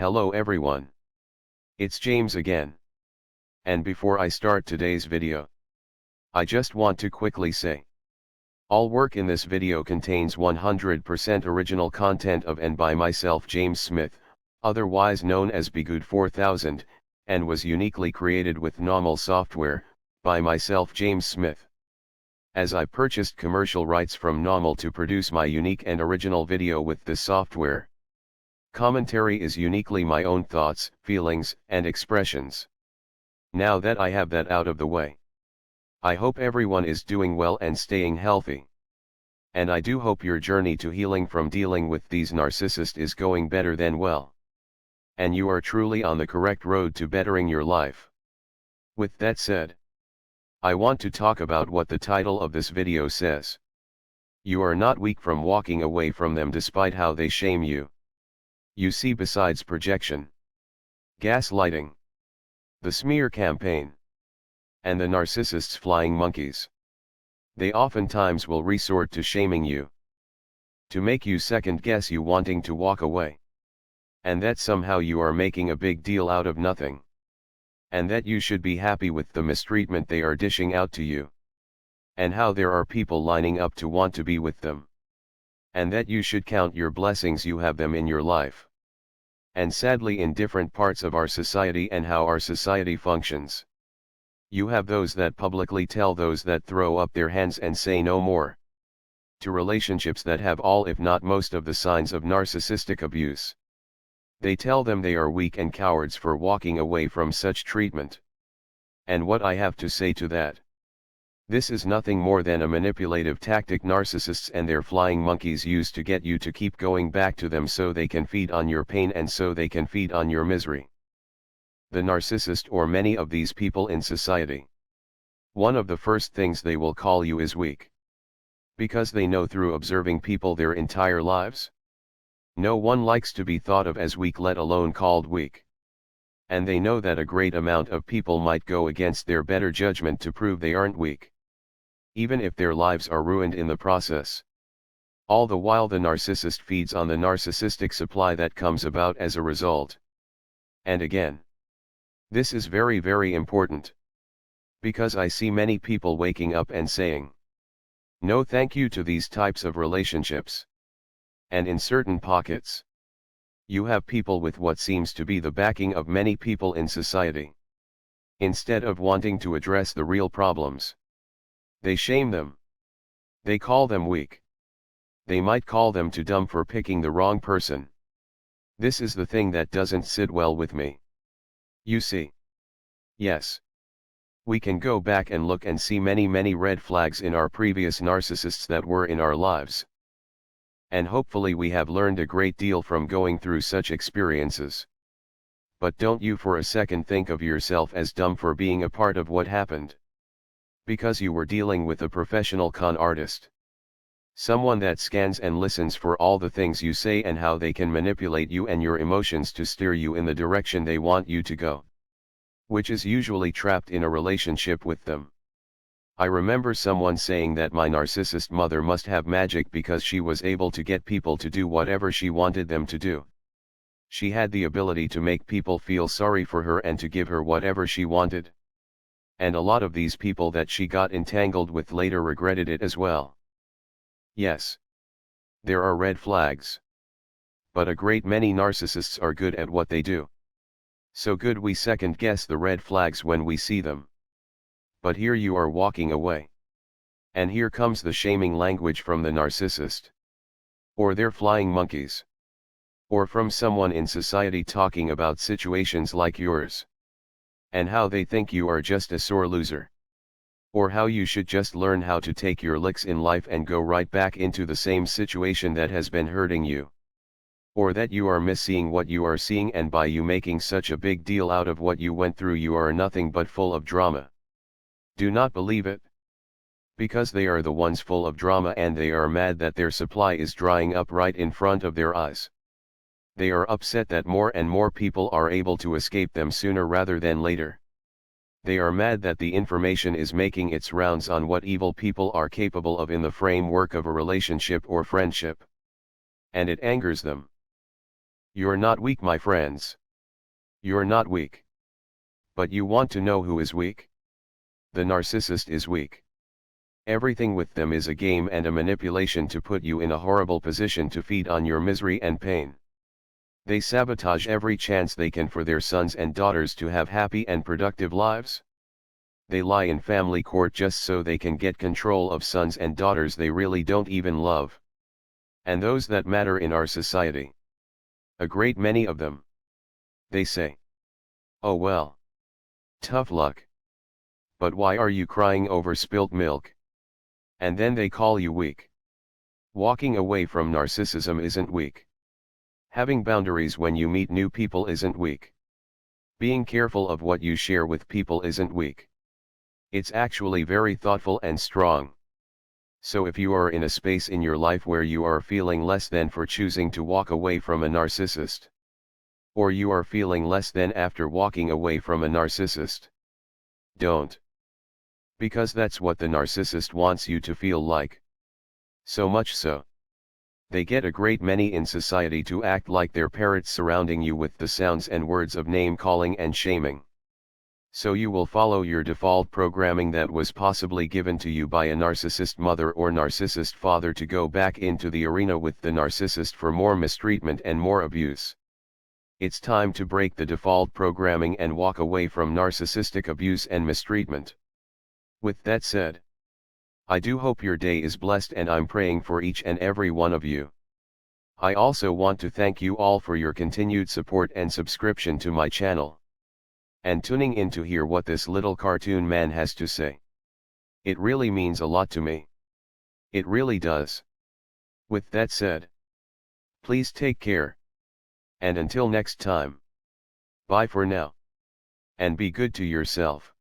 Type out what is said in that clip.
Hello everyone. It's James again. And before I start today's video, I just want to quickly say, all work in this video contains 100% original content of and by myself James Smith, otherwise known as Bgood 4000, and was uniquely created with NAWMAL software, by myself James Smith. As I purchased commercial rights from NAWMAL to produce my unique and original video with this software. Commentary is uniquely my own thoughts, feelings, and expressions. Now that I have that out of the way, I hope everyone is doing well and staying healthy. And I do hope your journey to healing from dealing with these narcissists is going better than well. And you are truly on the correct road to bettering your life. With that said, I want to talk about what the title of this video says. You are not weak from walking away from them despite how they shame you. You see, besides projection, gaslighting, the smear campaign, and the narcissists' flying monkeys, they oftentimes will resort to shaming you, to make you second guess you wanting to walk away, and that somehow you are making a big deal out of nothing, and that you should be happy with the mistreatment they are dishing out to you, and how there are people lining up to want to be with them, and that you should count your blessings you have them in your life. And sadly, in different parts of our society and how our society functions, you have those that publicly tell those that throw up their hands and say no more, to relationships that have all if not most of the signs of narcissistic abuse. They tell them they are weak and cowards for walking away from such treatment. And what I have to say to that? This is nothing more than a manipulative tactic narcissists and their flying monkeys use to get you to keep going back to them so they can feed on your pain and so they can feed on your misery. The narcissist or many of these people in society, one of the first things they will call you is weak. Because they know through observing people their entire lives, no one likes to be thought of as weak, let alone called weak. And they know that a great amount of people might go against their better judgment to prove they aren't weak, even if their lives are ruined in the process. All the while the narcissist feeds on the narcissistic supply that comes about as a result. And again, this is very, very important, because I see many people waking up and saying, no thank you to these types of relationships. And in certain pockets, you have people with what seems to be the backing of many people in society. Instead of wanting to address the real problems, they shame them. They call them weak. They might call them too dumb for picking the wrong person. This is the thing that doesn't sit well with me. You see. Yes. We can go back and look and see many red flags in our previous narcissists that were in our lives. And hopefully we have learned a great deal from going through such experiences. But don't you for a second think of yourself as dumb for being a part of what happened. Because you were dealing with a professional con artist. Someone that scans and listens for all the things you say and how they can manipulate you and your emotions to steer you in the direction they want you to go. Which is usually trapped in a relationship with them. I remember someone saying that my narcissist mother must have magic because she was able to get people to do whatever she wanted them to do. She had the ability to make people feel sorry for her and to give her whatever she wanted. And a lot of these people that she got entangled with later regretted it as well. Yes. There are red flags. But a great many narcissists are good at what they do. So good we second guess the red flags when we see them. But here you are walking away. And here comes the shaming language from the narcissist. Or their flying monkeys. Or from someone in society talking about situations like yours. And how they think you are just a sore loser. Or how you should just learn how to take your licks in life and go right back into the same situation that has been hurting you. Or that you are misseeing what you are seeing, and by you making such a big deal out of what you went through you are nothing but full of drama. Do not believe it. Because they are the ones full of drama and they are mad that their supply is drying up right in front of their eyes. They are upset that more and more people are able to escape them sooner rather than later. They are mad that the information is making its rounds on what evil people are capable of in the framework of a relationship or friendship. And it angers them. You're not weak, my friends. You're not weak. But you want to know who is weak? The narcissist is weak. Everything with them is a game and a manipulation to put you in a horrible position to feed on your misery and pain. They sabotage every chance they can for their sons and daughters to have happy and productive lives. They lie in family court just so they can get control of sons and daughters they really don't even love. And those that matter in our society. A great many of them. They say, "Oh well. Tough luck. But why are you crying over spilt milk?" And then they call you weak. Walking away from narcissism isn't weak. Having boundaries when you meet new people isn't weak. Being careful of what you share with people isn't weak. It's actually very thoughtful and strong. So if you are in a space in your life where you are feeling less than for choosing to walk away from a narcissist, or you are feeling less than after walking away from a narcissist, don't. Because that's what the narcissist wants you to feel like. So much so. They get a great many in society to act like they're parrots surrounding you with the sounds and words of name calling and shaming. So you will follow your default programming that was possibly given to you by a narcissist mother or narcissist father to go back into the arena with the narcissist for more mistreatment and more abuse. It's time to break the default programming and walk away from narcissistic abuse and mistreatment. With that said, I do hope your day is blessed, and I'm praying for each and every one of you. I also want to thank you all for your continued support and subscription to my channel. And tuning in to hear what this little cartoon man has to say. It really means a lot to me. It really does. With that said, please take care. And until next time. Bye for now. And be good to yourself.